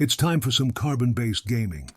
It's time for some carbon-based gaming.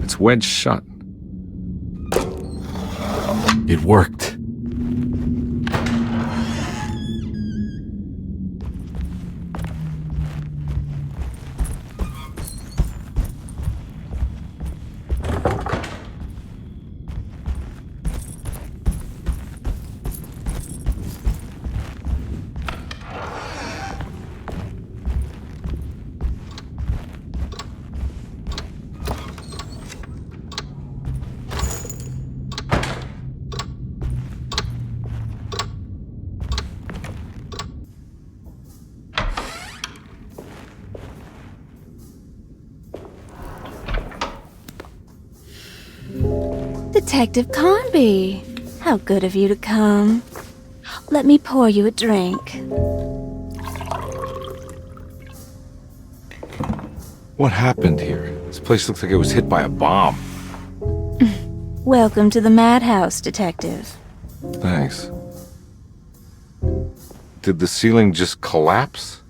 It's wedged shut. It worked. Detective Carnby, how good of you to come. Let me pour you a drink. What happened here? This place looks like it was hit by a bomb. Welcome to the madhouse, Detective. Thanks. Did the ceiling just collapse?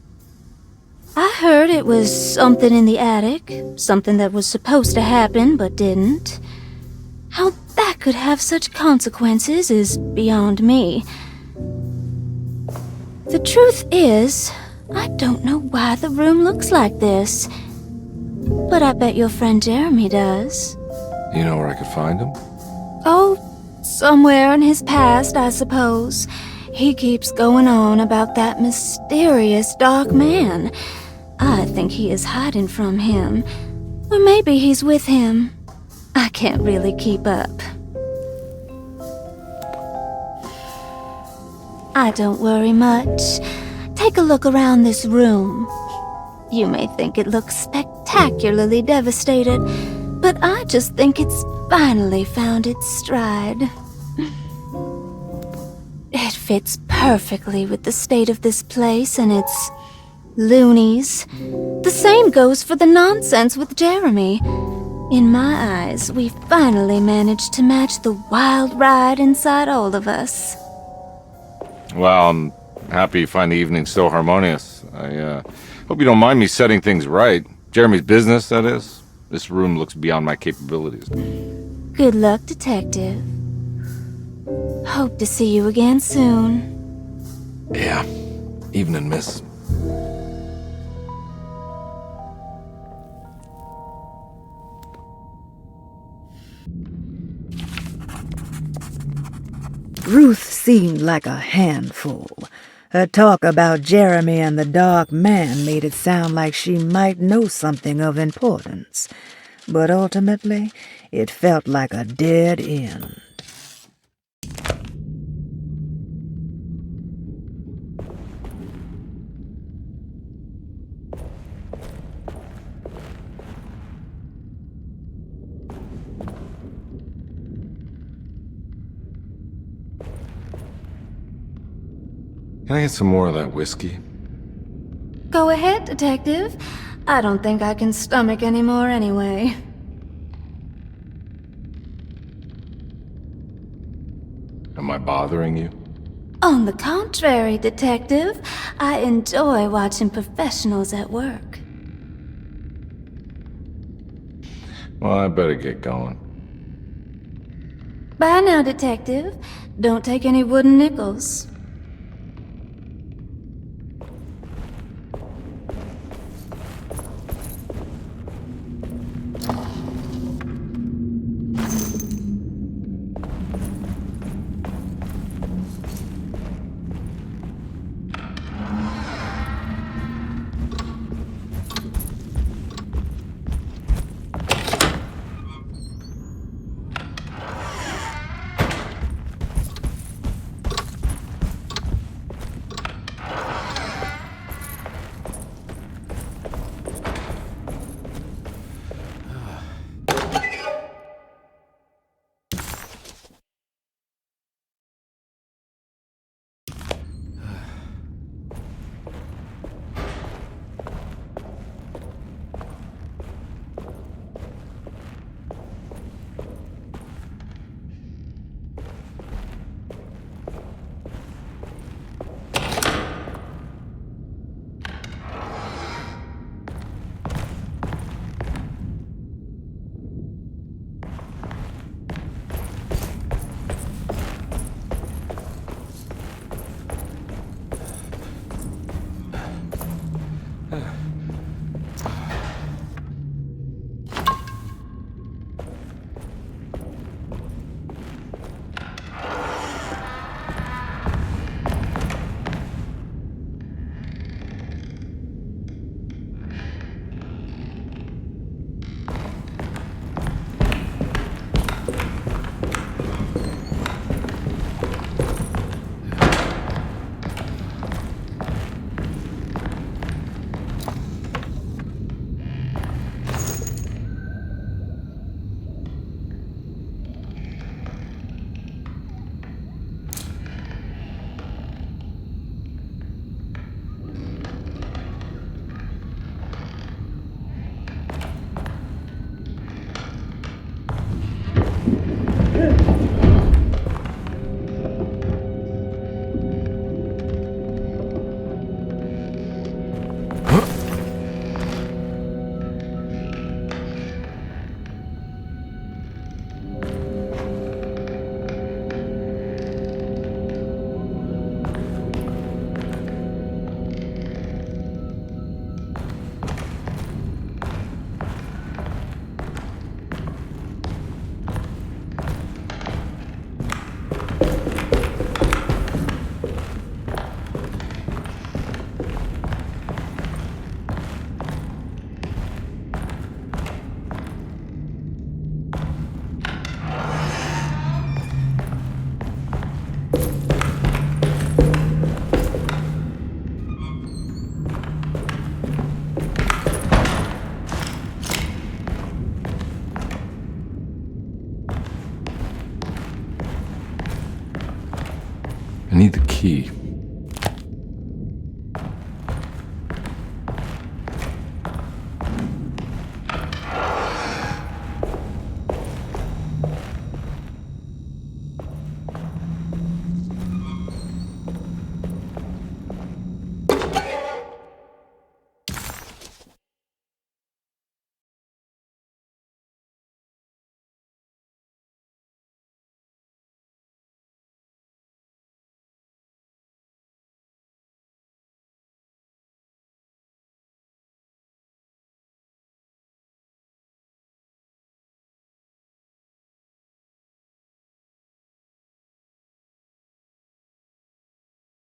I heard it was something in the attic, something that was supposed to happen but didn't. How that could have such consequences is beyond me. The truth is, I don't know why the room looks like this. But I bet your friend Jeremy does. You know where I could find him? Oh, somewhere in his past, I suppose. He keeps going on about that mysterious dark man. I think he is hiding from him. Or maybe he's with him. I can't really keep up. I don't worry much. Take a look around this room. You may think it looks spectacularly devastated, but I just think it's finally found its stride. It fits perfectly with the state of this place and its loonies. The same goes for the nonsense with Jeremy. In my eyes, we finally managed to match the wild ride inside all of us. Well, I'm happy you find the evening so harmonious. I hope you don't mind me setting things right. Jeremy's business, that is. This room looks beyond my capabilities. Good luck, Detective. Hope to see you again soon. Yeah, evening, miss. Ruth seemed like a handful. Her talk about Jeremy and the Dark Man made it sound like she might know something of importance. But ultimately, it felt like a dead end. Can I get some more of that whiskey? Go ahead, Detective. I don't think I can stomach any more anyway. Am I bothering you? On the contrary, Detective, I enjoy watching professionals at work. Well, I better get going. Bye now, Detective. Don't take any wooden nickels. I need the key.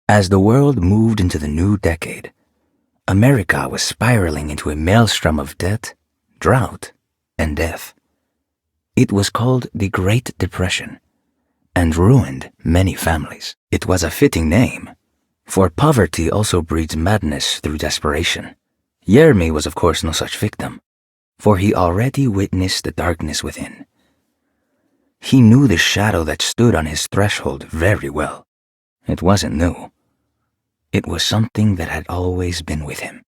As the world moved into the new decade, America was spiraling into a maelstrom of debt, drought, and death. It was called the Great Depression, and ruined many families. It was a fitting name, for poverty also breeds madness through desperation. Jeremy was of course no such victim, for he already witnessed the darkness within. He knew the shadow that stood on his threshold very well. It wasn't new. It was something that had always been with him.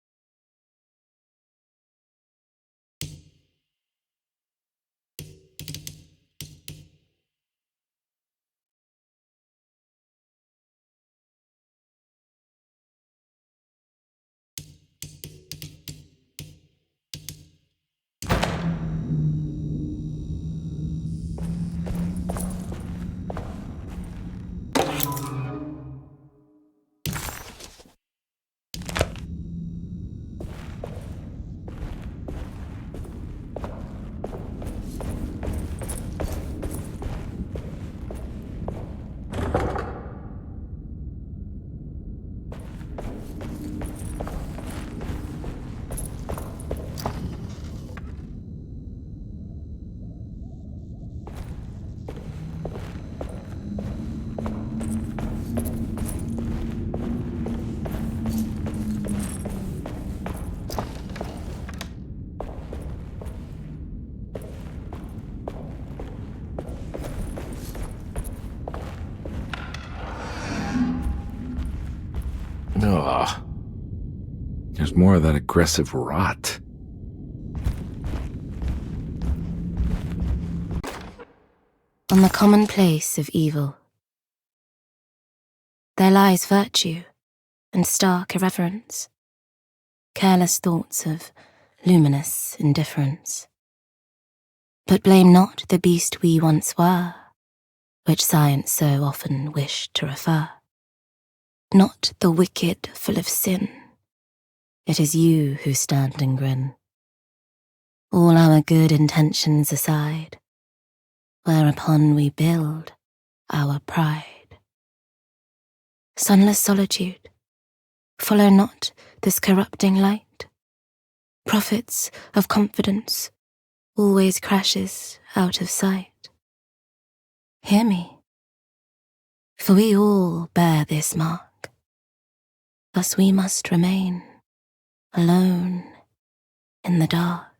Ugh. There's more of that aggressive rot. On the commonplace of evil, there lies virtue and stark irreverence, careless thoughts of luminous indifference. But blame not the beast we once were, which science so often wished to refer. Not the wicked full of sin, it is you who stand and grin. All our good intentions aside, whereupon we build our pride. Sunless solitude, follow not this corrupting light. Prophets of confidence always crashes out of sight. Hear me, for we all bear this mark. Thus we must remain alone in the dark.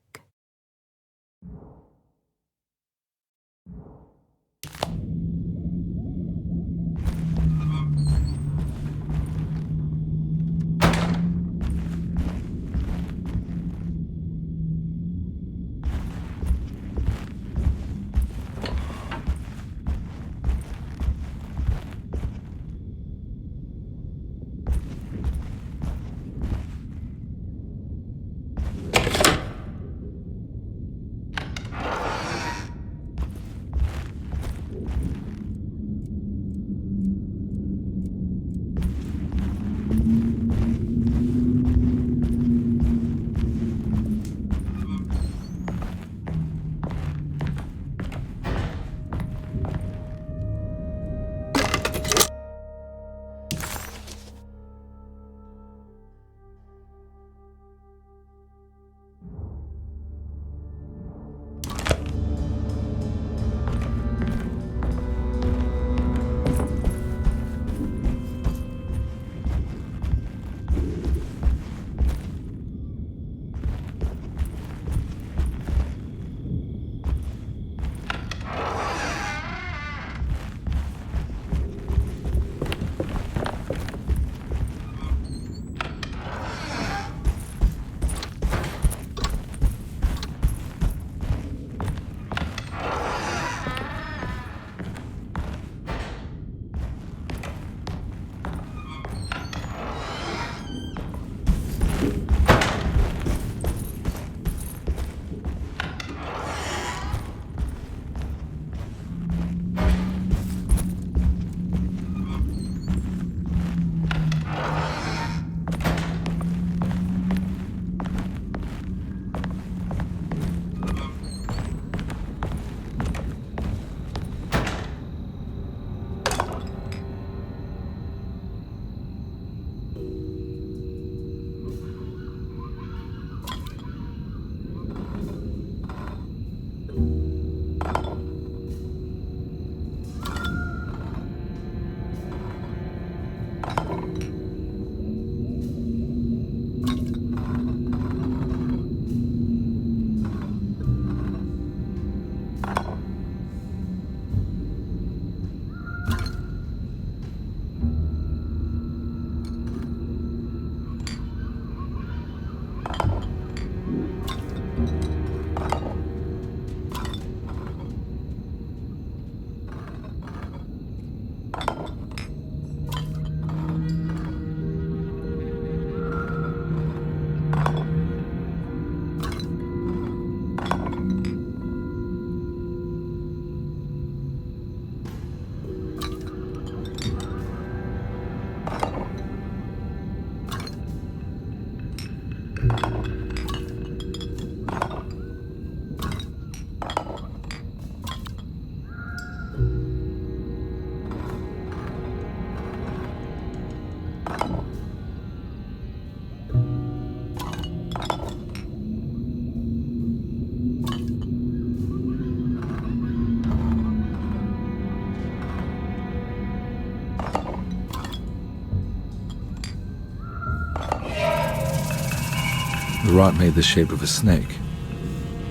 rot made the shape of a snake.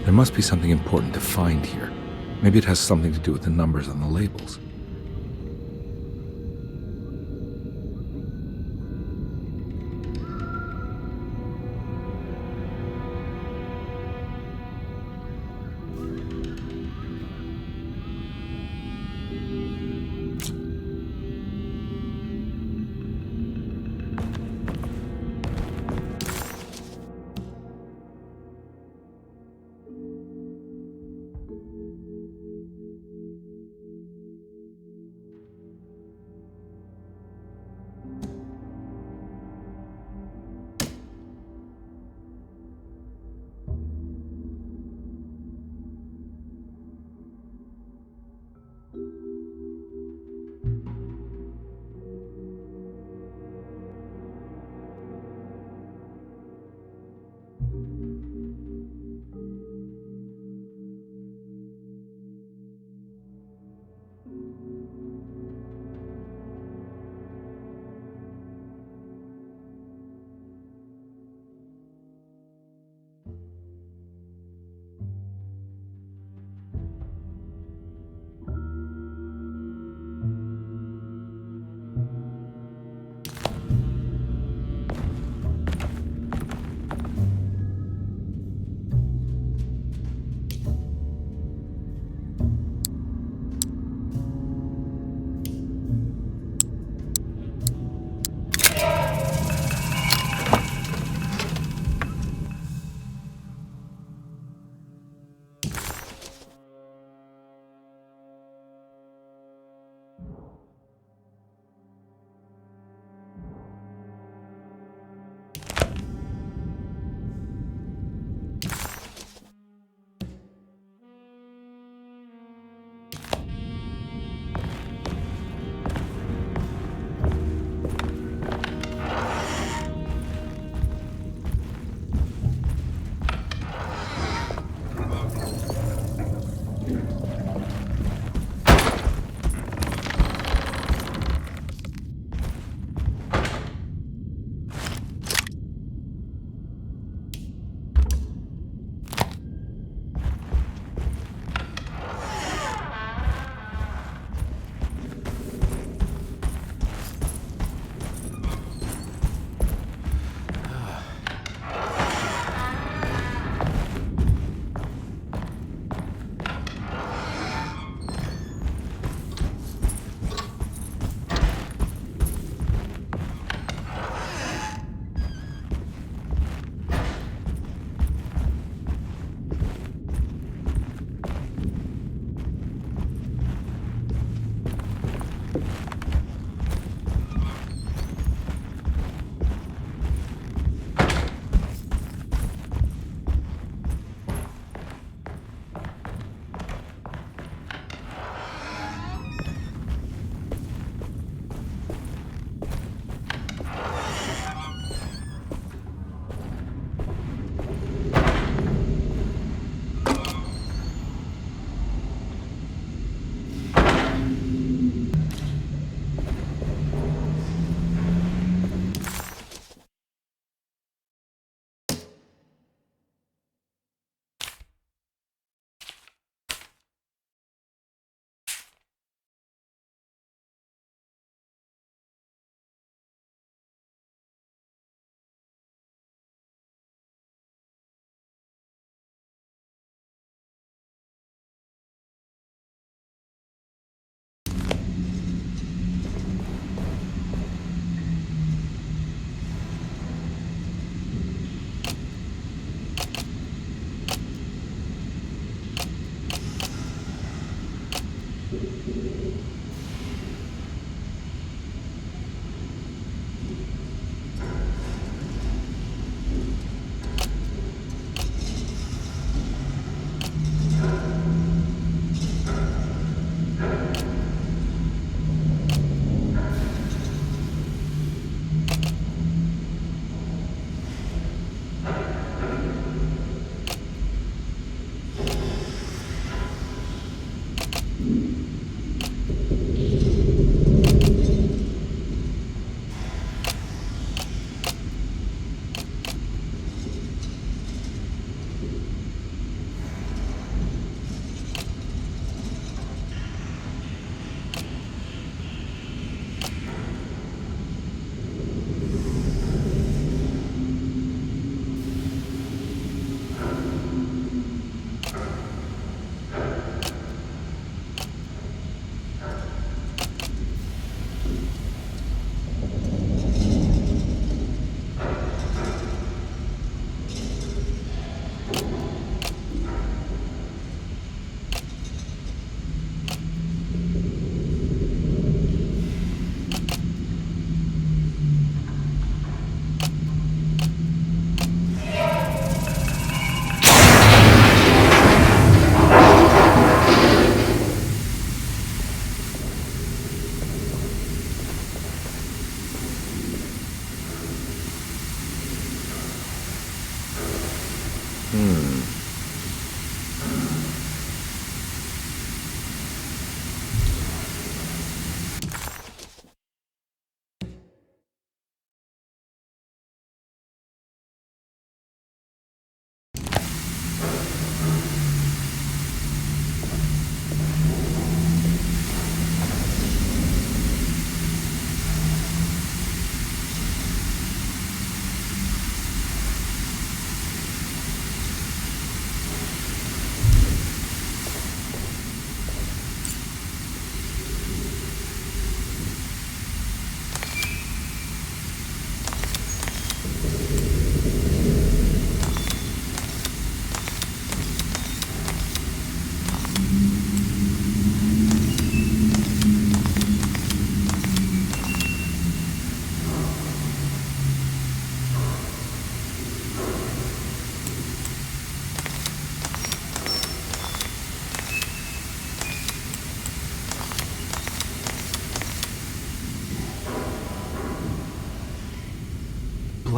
There must be something important to find here. Maybe it has something to do with the numbers on the labels.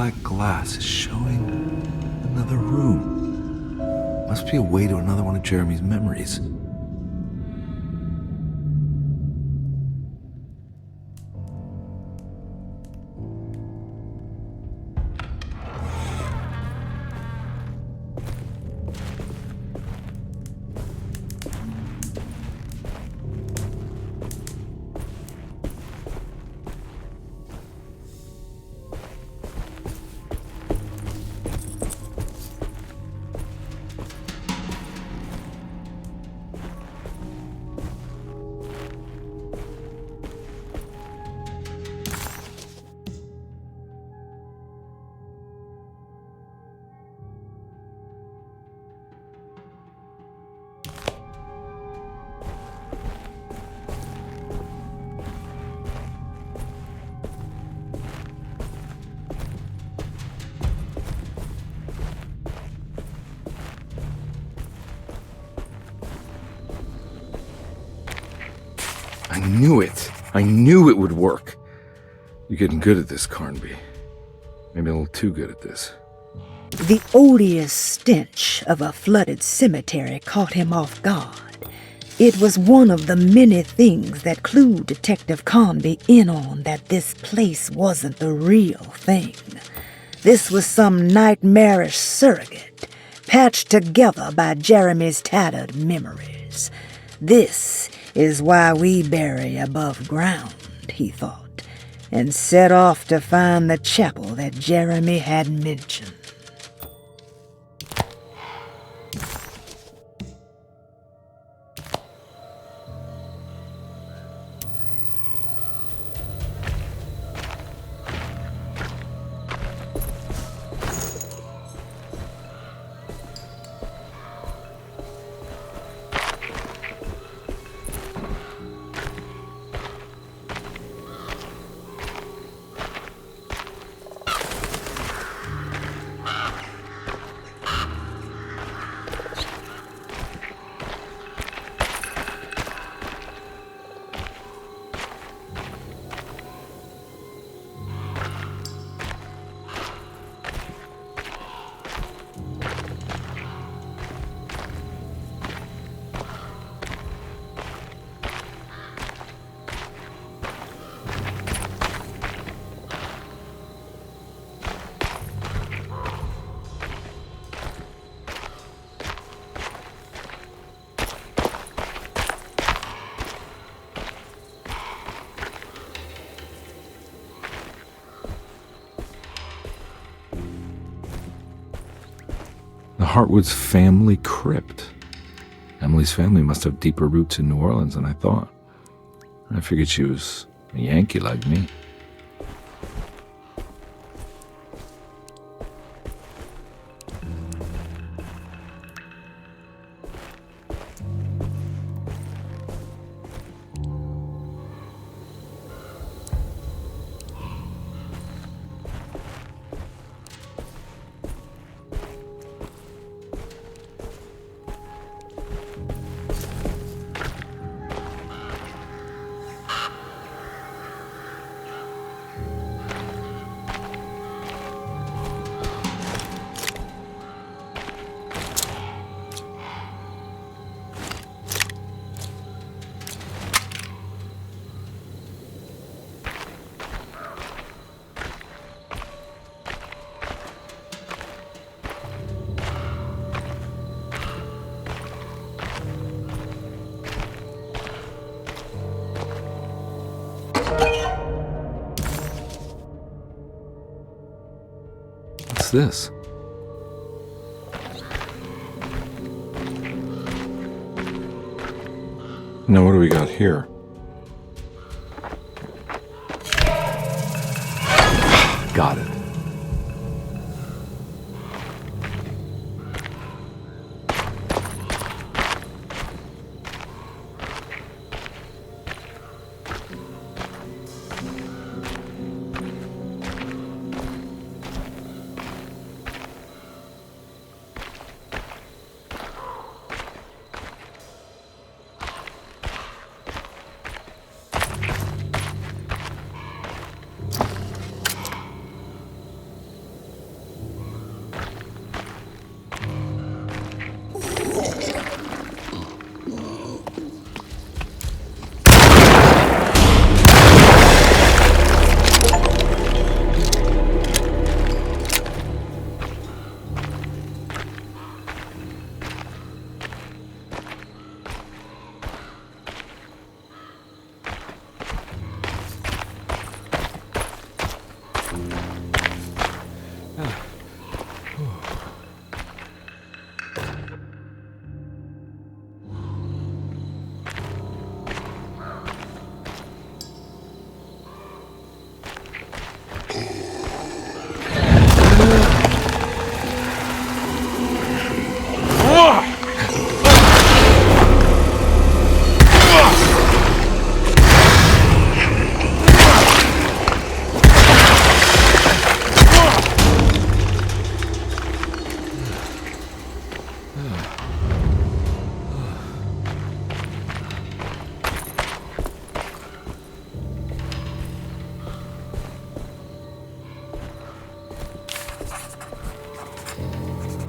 black glass is showing another room. Must be a way to another one of Jeremy's memories. I knew it. I knew it would work. You're getting good at this, Carnby. Maybe a little too good at this. The odious stench of a flooded cemetery caught him off guard. It was one of the many things that clued Detective Carnby in on that this place wasn't the real thing. This was some nightmarish surrogate, patched together by Jeremy's tattered memories. This is why we bury above ground, he thought, and set off to find the chapel that Jeremy had mentioned. Hartwood's family crypt. Emily's family must have deeper roots in New Orleans than I thought. I figured she was a Yankee like me. What's this? Now, what do we got here? Got it.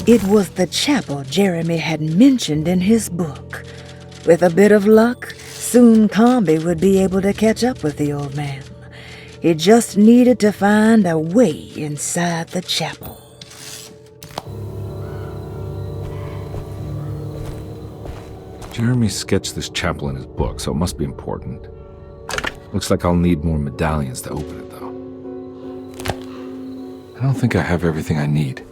It was the chapel Jeremy had mentioned in his book. With a bit of luck, soon Carnby would be able to catch up with the old man. He just needed to find a way inside the chapel. Jeremy sketched this chapel in his book, so it must be important. Looks like I'll need more medallions to open it, though. I don't think I have everything I need.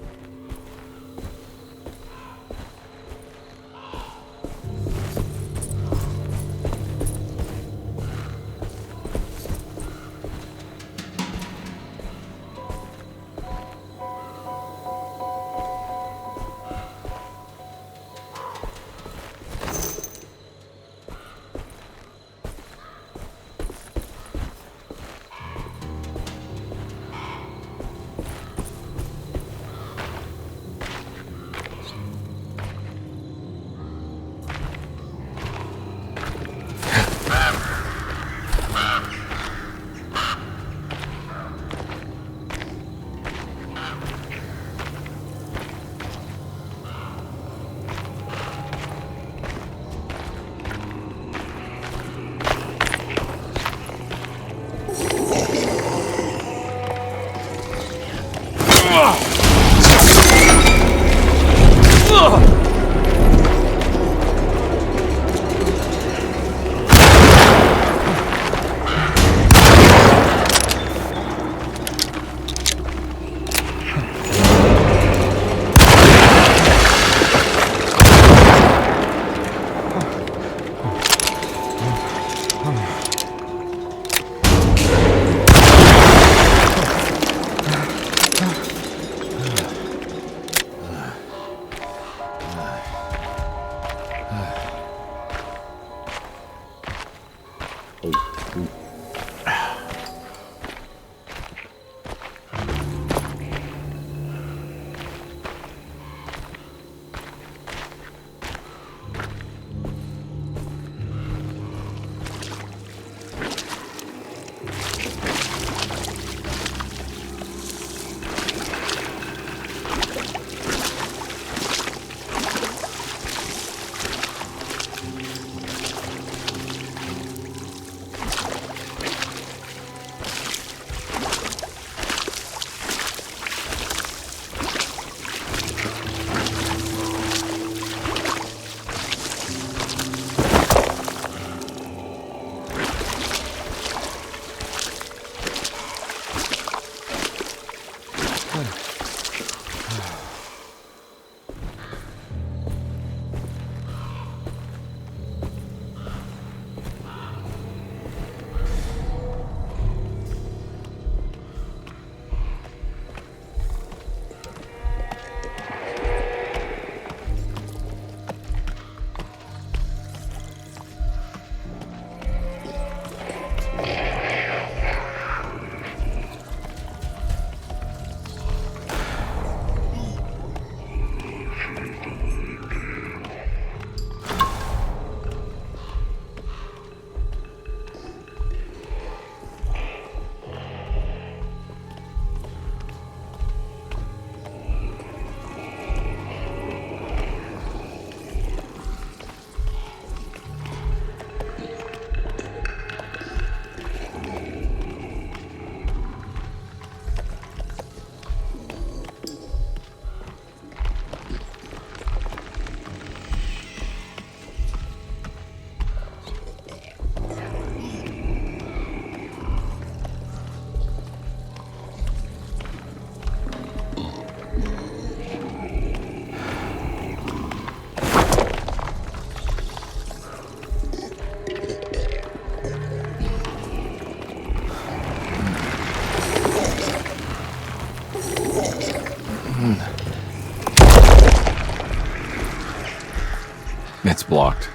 It's blocked.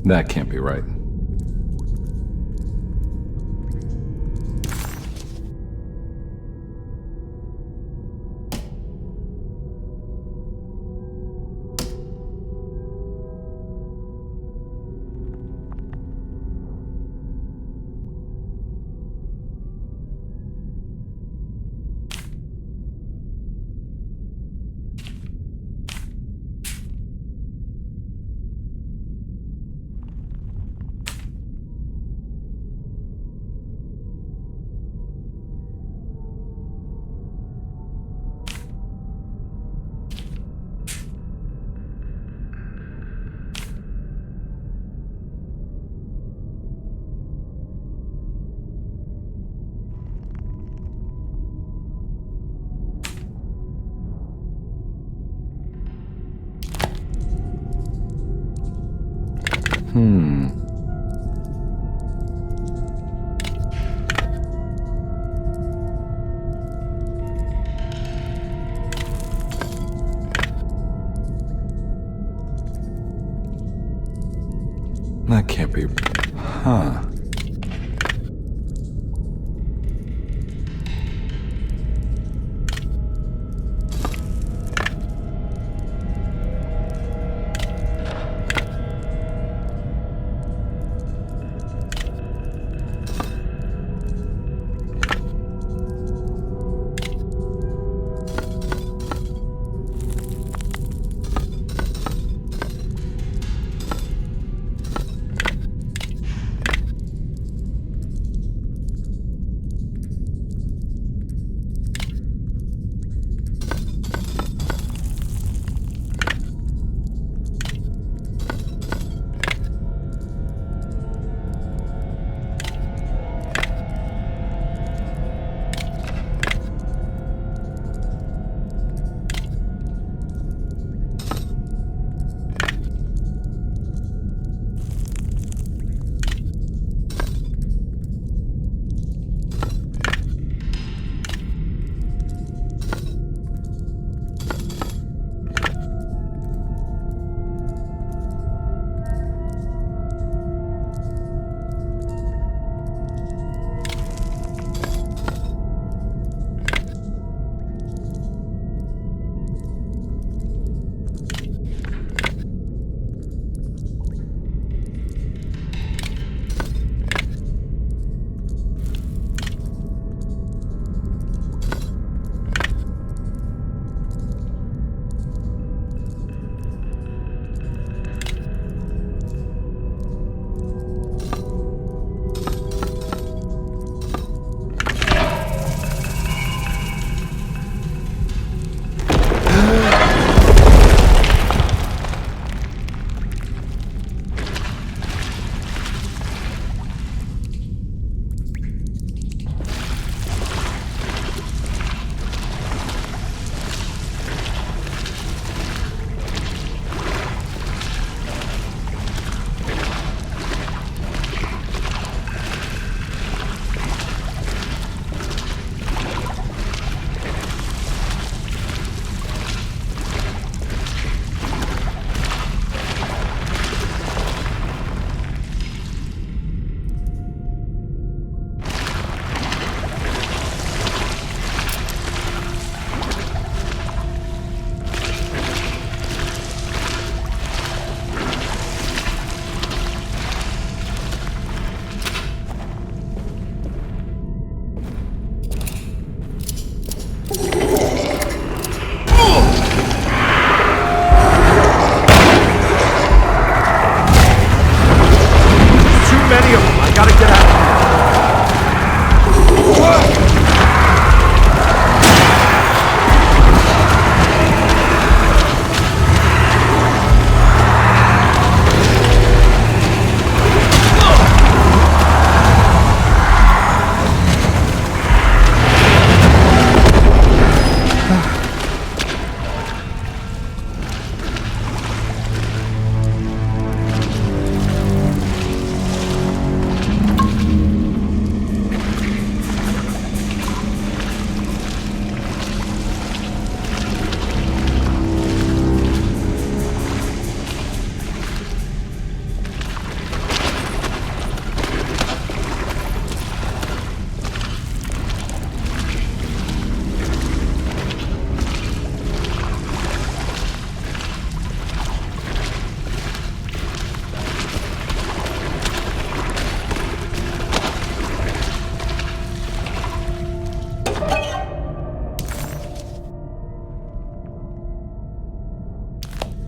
That can't be right. That can't be... Huh. many of them. I gotta get out of here.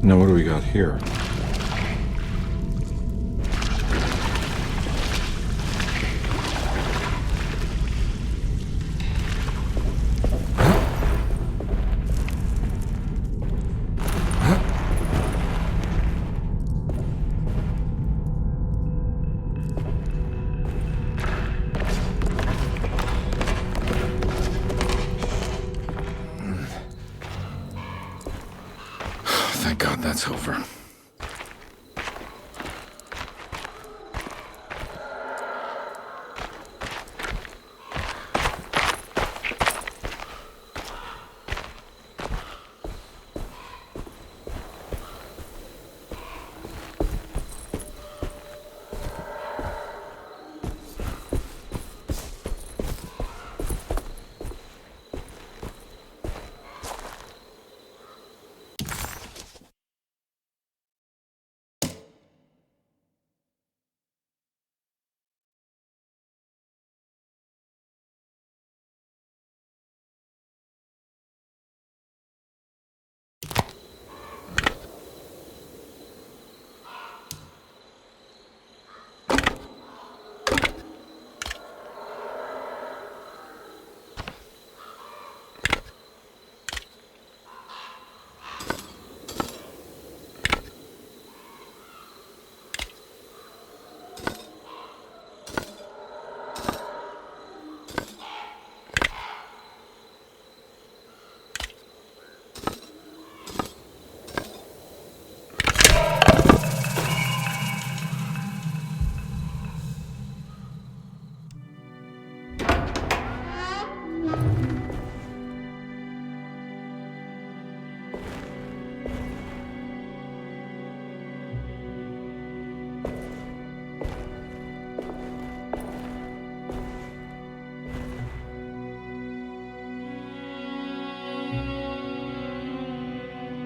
Now what do we got here? Thank God that's over.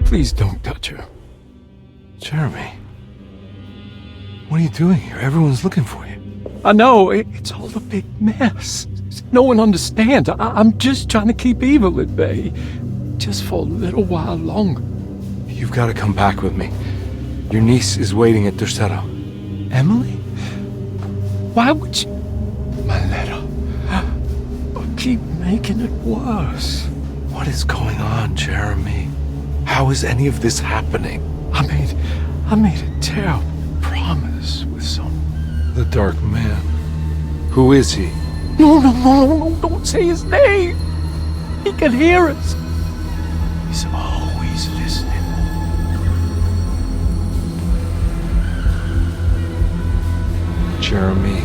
Please don't touch her. Jeremy. What are you doing here? Everyone's looking for you. I know, it's all a big mess. No one understands. I'm just trying to keep evil at bay. Just for a little while longer. You've got to come back with me. Your niece is waiting at Derceto. Emily? Why would you... My letter. Keep making it worse. What is going on, Jeremy? How is any of this happening? I made a terrible promise with The Dark Man. Who is he? No, don't say his name. He can hear us. He's always listening. Jeremy.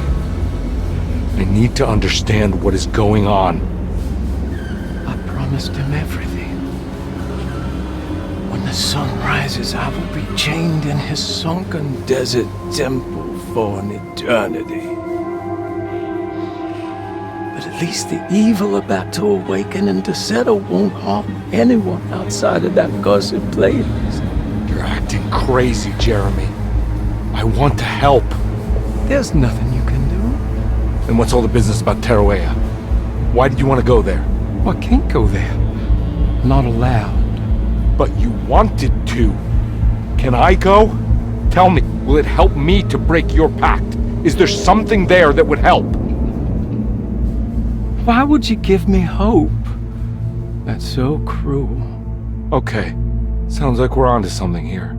I need to understand what is going on. I promised him everything. When the sun rises, I will be chained in his sunken desert temple for an eternity. But at least the evil about to awaken in Derceto won't harm anyone outside of that cursed place. You're acting crazy, Jeremy. I want to help. There's nothing you can do. Then what's all the business about Teruea? Why did you want to go there? I can't go there. Not allowed. But you wanted to. Can I go? Tell me, will it help me to break your pact? Is there something there that would help? Why would you give me hope? That's so cruel. Okay, sounds like we're onto something here.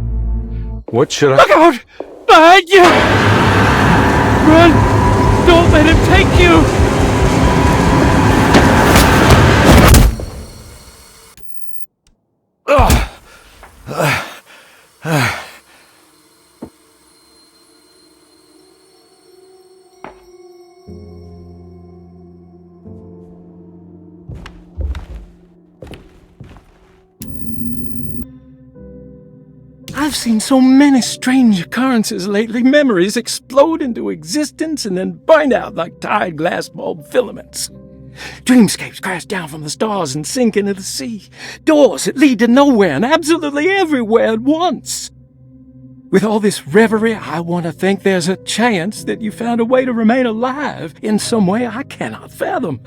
What should I— Look out! Behind you! Run! Don't let him take you! I've seen so many strange occurrences lately. Memories explode into existence and then burn out like tired glass bulb filaments. Dreamscapes crash down from the stars and sink into the sea. Doors that lead to nowhere and absolutely everywhere at once. With all this reverie, I want to think there's a chance that you found a way to remain alive in some way I cannot fathom.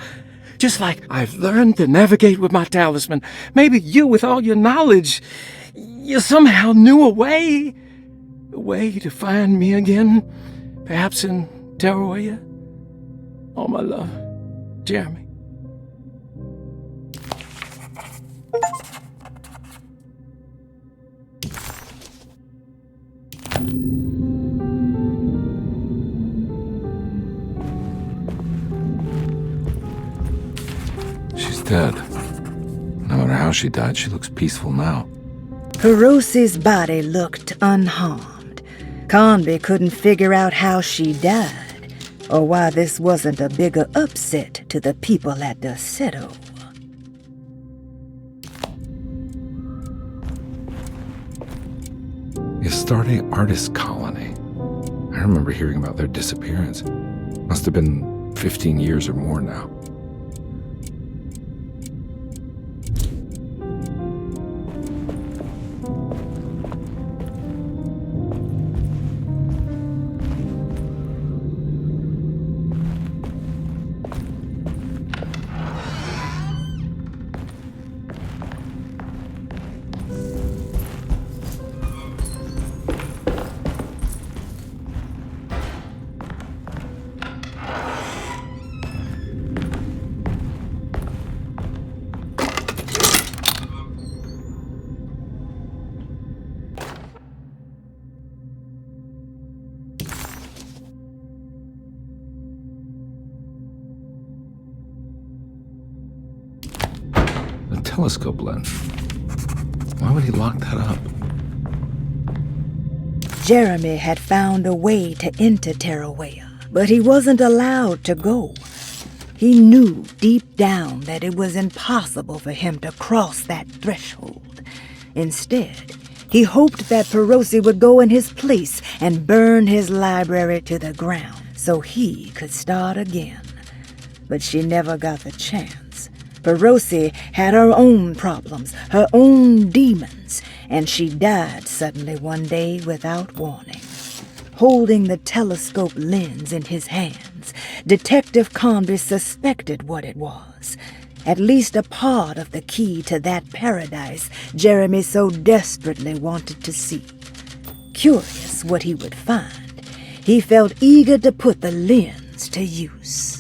Just like I've learned to navigate with my talisman, maybe you, with all your knowledge, you somehow knew a way to find me again, perhaps in Terroria. All my love, Jeremy. She's dead. No matter how she died, she looks peaceful now. Hirosi's body looked unharmed. Carnby couldn't figure out how she died, or why this wasn't a bigger upset to the people at Derceto. The Astarte Artist Colony. I remember hearing about their disappearance. Must have been 15 years or more now. Telescope lens. Why would he lock that up? Jeremy had found a way to enter Terroria, but he wasn't allowed to go. He knew deep down that it was impossible for him to cross that threshold. Instead, he hoped that Perosi would go in his place and burn his library to the ground so he could start again. But she never got the chance. Perosi had her own problems, her own demons, and she died suddenly one day without warning. Holding the telescope lens in his hands, Detective Carnby suspected what it was. At least a part of the key to that paradise Jeremy so desperately wanted to see. Curious what he would find, he felt eager to put the lens to use.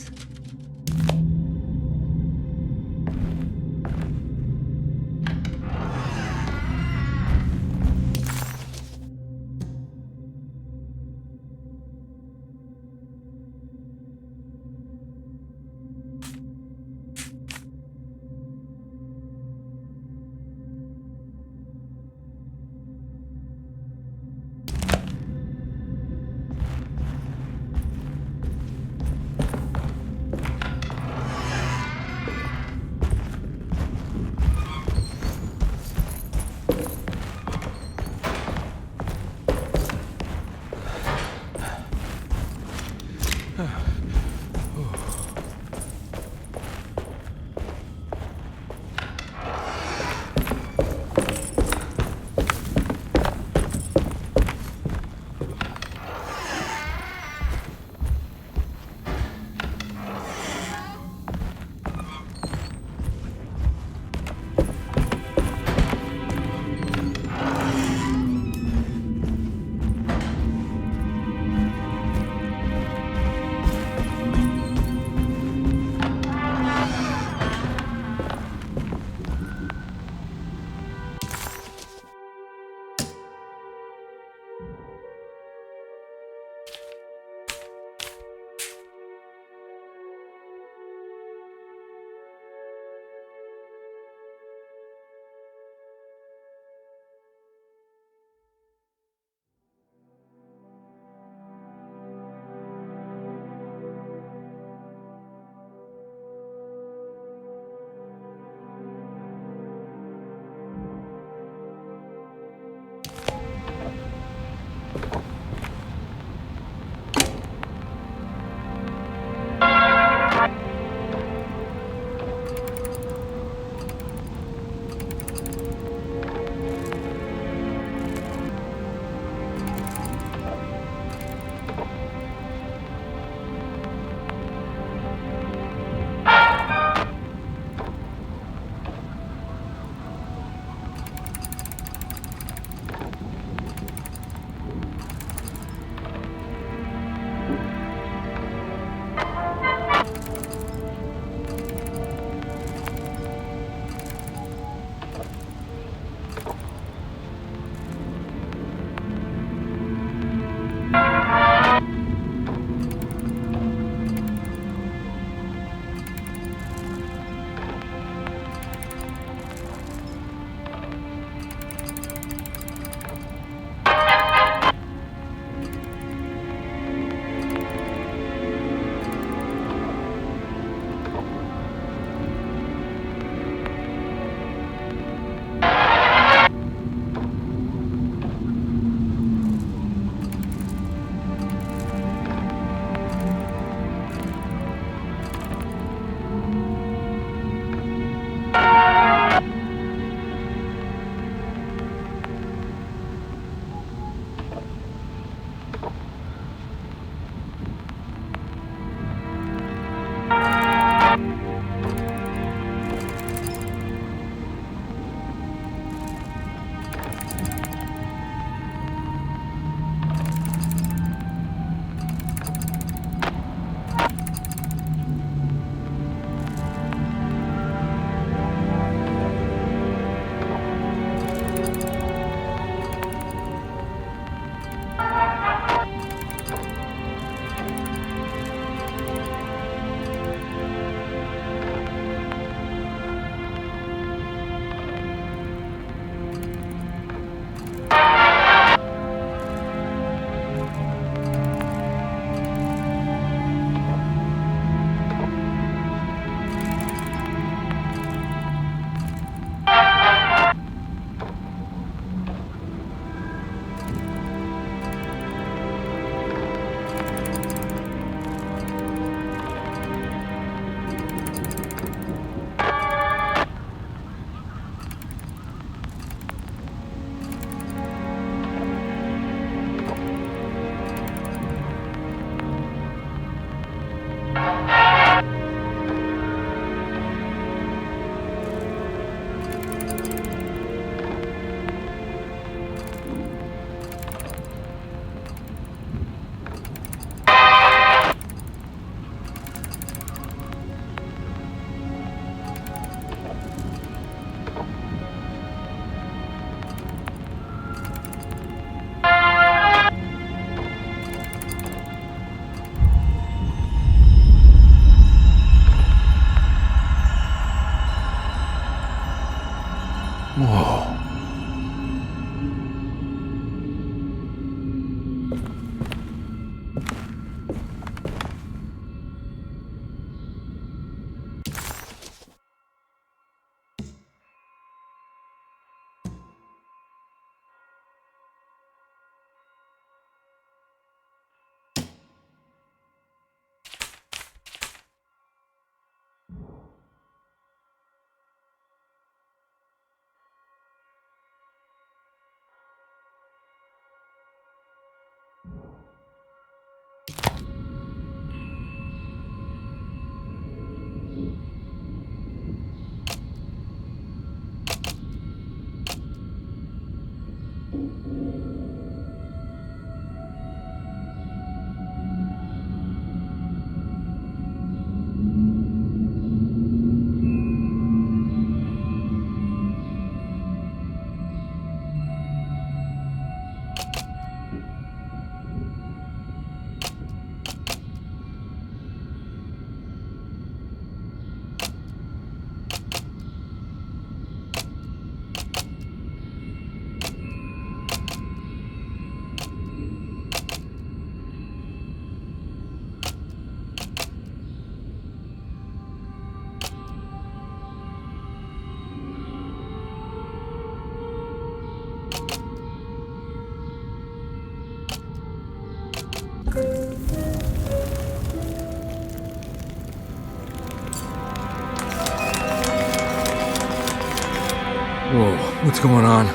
What's going on?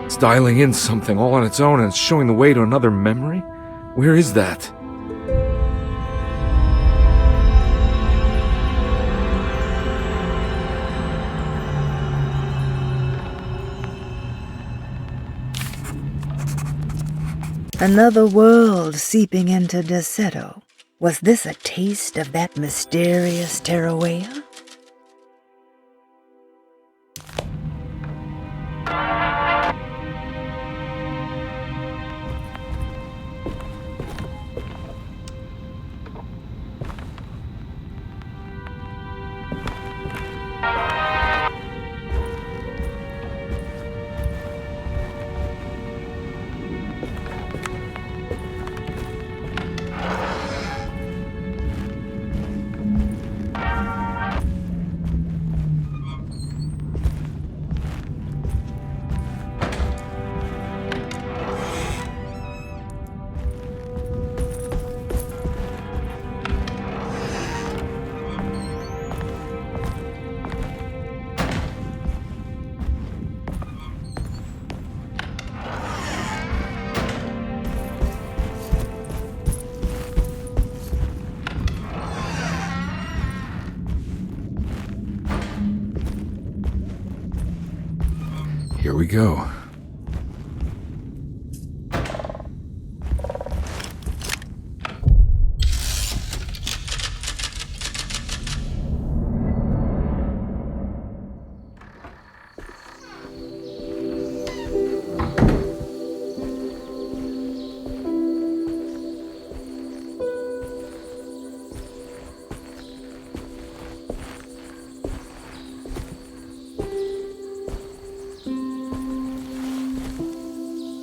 It's dialing in something all on its own and it's showing the way to another memory? Where is that? Another world seeping into Derceto. Was this a taste of that mysterious Terrawea? Here we go.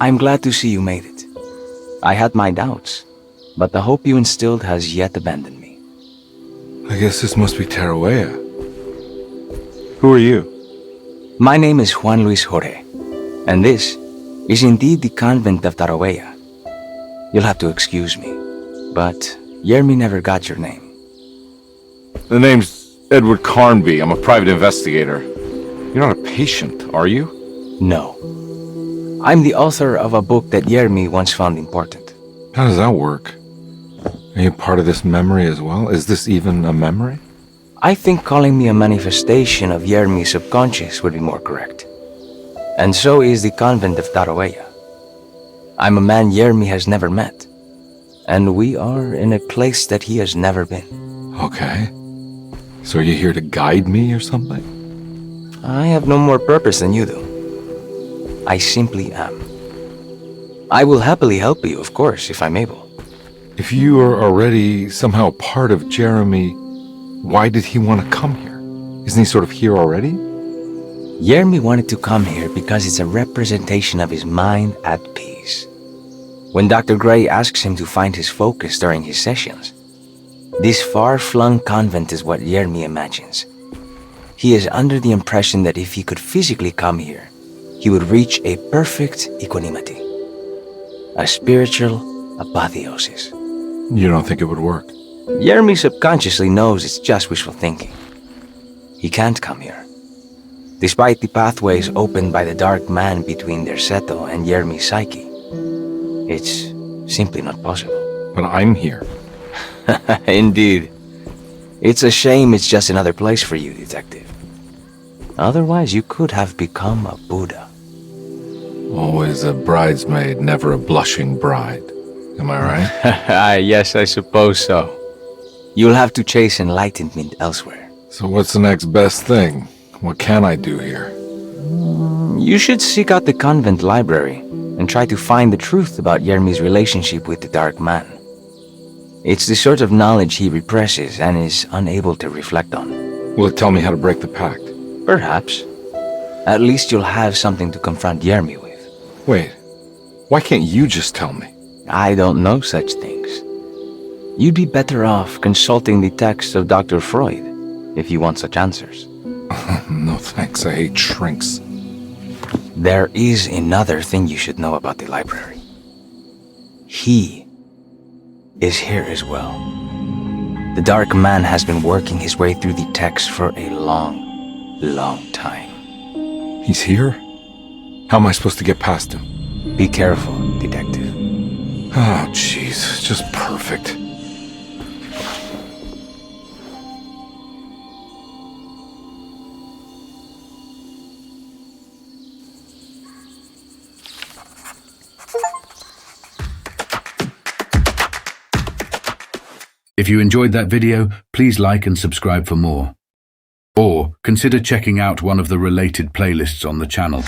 I'm glad to see you made it. I had my doubts, but the hope you instilled has yet abandoned me. I guess this must be Terrawea. Who are you? My name is Juan Luis Jorge, and this is indeed the convent of Terrawea. You'll have to excuse me, but Jeremy never got your name. The name's Edward Carnby. I'm a private investigator. You're not a patient, are you? No. I'm the author of a book that Jeremy once found important. How does that work? Are you part of this memory as well? Is this even a memory? I think calling me a manifestation of Jeremy's subconscious would be more correct. And so is the convent of Terrawea. I'm a man Jeremy has never met, and we are in a place that he has never been. Okay. So are you here to guide me or something? I have no more purpose than you do. I simply am. I will happily help you, of course, if I'm able. If you are already somehow part of Jeremy, why did he want to come here? Isn't he sort of here already? Jeremy wanted to come here because it's a representation of his mind at peace. When Dr. Gray asks him to find his focus during his sessions, this far-flung convent is what Jeremy imagines. He is under the impression that if he could physically come here, he would reach a perfect equanimity, a spiritual apotheosis. You don't think it would work? Jeremy subconsciously knows it's just wishful thinking. He can't come here. Despite the pathways opened by the dark man between Derceto and Jeremy's psyche, it's simply not possible. But I'm here. Indeed. It's a shame it's just another place for you, Detective. Otherwise, you could have become a Buddha. Always a bridesmaid, never a blushing bride. Am I right? Yes, I suppose so. You'll have to chase enlightenment elsewhere. So what's the next best thing? What can I do here? You should seek out the convent library and try to find the truth about Jeremy's relationship with the Dark Man. It's the sort of knowledge he represses and is unable to reflect on. Will it tell me how to break the pact? Perhaps. At least you'll have something to confront Jeremy with. Wait, why can't you just tell me? I don't know such things. You'd be better off consulting the texts of Dr. Freud if you want such answers. No thanks, I hate shrinks. There is another thing you should know about the library. He is here as well. The Dark Man has been working his way through the text for a long time. He's here? How am I supposed to get past him? Be careful, detective. Oh, jeez. Just perfect. If you enjoyed that video, please like and subscribe for more. Or consider checking out one of the related playlists on the channel.